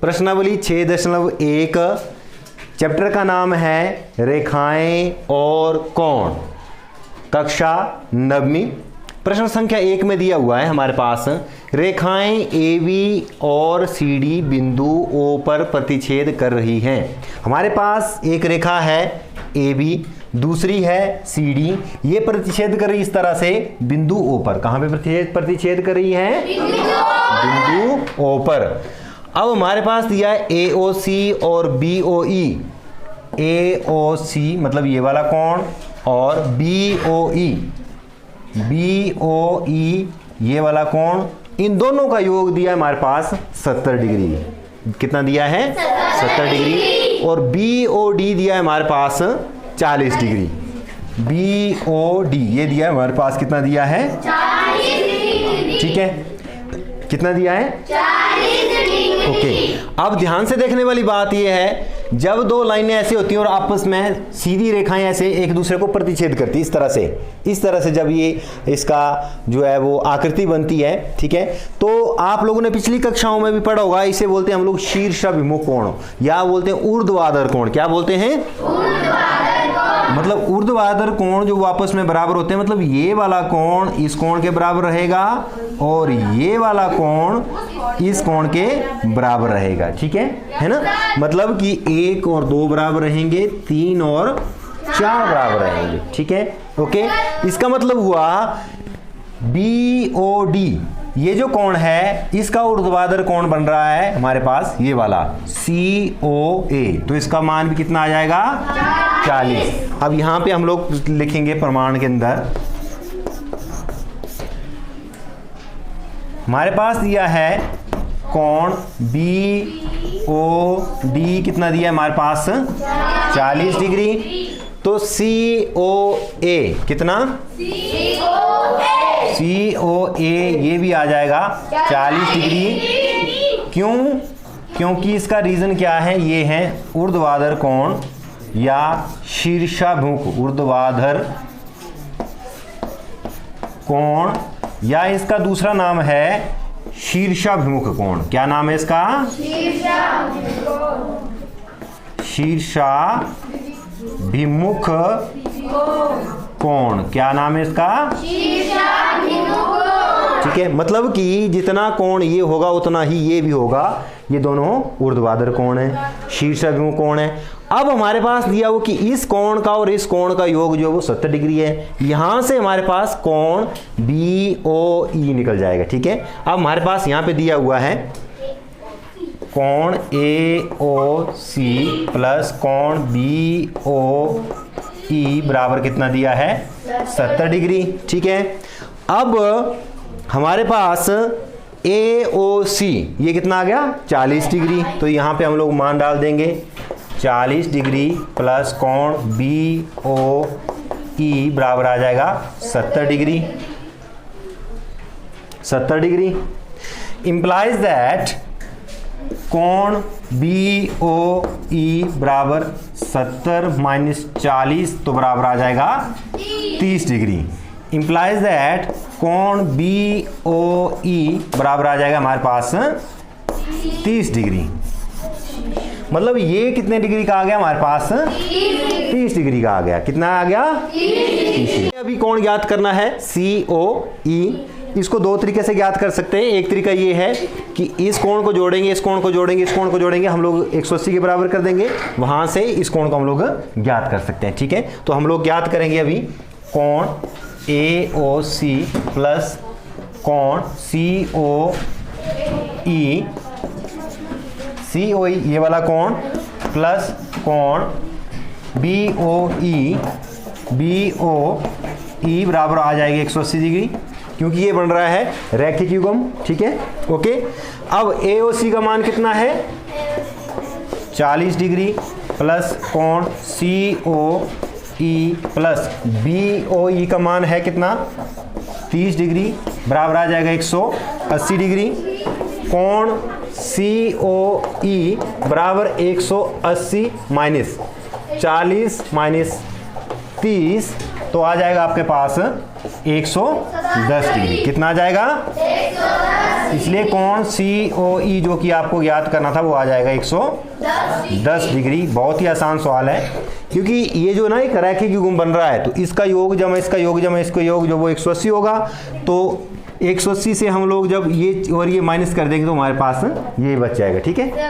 प्रश्नावली 6.1 चैप्टर का नाम है रेखाएं और कोण, कक्षा 9वीं। प्रश्न संख्या 1 में दिया हुआ है हमारे पास, रेखाएं AB और CD बिंदु O पर प्रतिच्छेद कर रही हैं। हमारे पास एक रेखा है AB, दूसरी है CD, ये प्रतिच्छेद कर रही इस तरह से बिंदु O पर। कहां पे प्रतिच्छेद कर रही है? बिंदु O पर। अब हमारे पास दिया है AOC और BOE। AOC मतलब ये वाला कोण और BOE ये वाला कोण, इन दोनों का योग दिया है हमारे पास 70 डिग्री। कितना दिया है? 70 डिग्री। और BOD दिया है हमारे पास 40 डिग्री। BOD ये दिया है हमारे पास, कितना दिया है? 40 डिग्री। ठीक है, कितना दिया है? 40 डिग्री। ओके, अब ध्यान से देखने वाली बात यह है, जब दो लाइनें ऐसी होती हैं और आपस में सीधी रेखाएं ऐसे एक दूसरे को प्रतिच्छेद करती है इस तरह से जब ये इसका जो है वो आकृति बनती है, ठीक है, तो आप लोगों ने पिछली कक्षाओं में भी पढ़ा होगा, इसे बोलते हैं हम लोग शीर्षाभिमुख कोण या बोलते हैं ऊर्ध्वाधर कोण। क्या बोलते हैं? मतलब ऊर्ध्वाधर कोण जो आपस में बराबर होते हैं, मतलब ये वाला कोण इस कोण के बराबर रहेगा और ये वाला कोण इस कोण के बराबर रहेगा। ठीक है ना? मतलब कि 1 और 2 बराबर रहेंगे, 3 और 4 बराबर रहेंगे। ठीक है, ओके। इसका मतलब हुआ BOD ये जो कोण है इसका ऊर्ध्वाधर कोण बन रहा है हमारे पास ये वाला COA, तो इसका मान भी कितना आ जाएगा? 40। अब यहां पे हम लोग लिखेंगे प्रमाण के अंदर, हमारे पास दिया है कोण BOD, कितना दिया है हमारे पास? 40 डिग्री। तो COA कितना? COA ये भी आ जाएगा 40 डिग्री। क्यों? क्योंकि इसका रीजन क्या है? ये है ऊर्ध्वाधर कोण या शीर्षाभिमुख ऊर्ध्वाधर कोण, या इसका दूसरा नाम है शीर्षाभिमुख कोण। क्या नाम है इसका? शीर्षाभिमुख कोण। क्या नाम है इसका? ठीक है, मतलब कि जितना कोण ये होगा उतना ही ये भी होगा। ये दोनों ऊर्ध्वाधर कोण है, शीर्षाभिमुख कोण है। अब हमारे पास दिया हो कि इस कोण का और इस कोण का योग जो है वो 70 डिग्री है। यहां से हमारे पास कोण BOE निकल जाएगा। ठीक है, अब हमारे पास यहां पे दिया हुआ है कोण AOC प्लस कोण BOE बराबर कितना दिया है? 70 डिग्री। ठीक है, अब हमारे पास AOC ये कितना आ गया? 40 डिग्री। तो यहां पे हम लोग मान डाल देंगे 40 डिग्री प्लस कोण BOE बराबर आ जाएगा 70 डिग्री। 70 डिग्री इंप्लाइज दैट कोण BOE बराबर 70 माइनस 40 तो बराबर आ जाएगा 30 डिग्री। इंप्लाइज दैट कोण BOE बराबर आ जाएगा हमारे पास 30 डिग्री। मतलब ये कितने डिग्री का आ गया हमारे पास? 30 डिग्री का आ गया। कितना आ गया? 30। अभी कोण ज्ञात करना है COE। इसको दो तरीके से ज्ञात कर सकते हैं। एक तरीका ये है कि इस कोण को जोड़ेंगे, इस कोण को जोड़ेंगे, इस कोण को जोड़ेंगे, हम लोग 180 के बराबर कर देंगे, वहां से इस कोण को हम लोग ज्ञात कर सकते हैं। ठीक है, तो हम लोग ज्ञात करेंगे अभी कोण AOC प्लस कोण COE ये वाला कोण प्लस कोण BOE बराबर आ जाएगी 180 डिग्री, क्योंकि ये बन रहा है रैखिक युग्म। ठीक है, ओके। अब AOC का मान कितना है? 40 डिग्री प्लस कोण COE प्लस BOE का मान है कितना? 30 डिग्री बराबर आ जाएगा 180 डिग्री। कोण COE बराबर 180 माइनस 40 माइनस 30 तो आ जाएगा आपके पास 110 डिग्री। कितना आ जाएगा? 110। इसलिए कोण COE जो कि आपको ज्ञात करना था वो आ जाएगा 110 डिग्री। बहुत ही आसान सवाल है, क्योंकि ये जो ना एक रैखिक युग्म बन रहा है, तो इसका योग जमा इसका योग जमा इसका योग जो वो 180 होगा। तो 180 से हम लोग जब ये और ये माइनस कर देंगे तो हमारे पास ये बच जाएगा। ठीक है।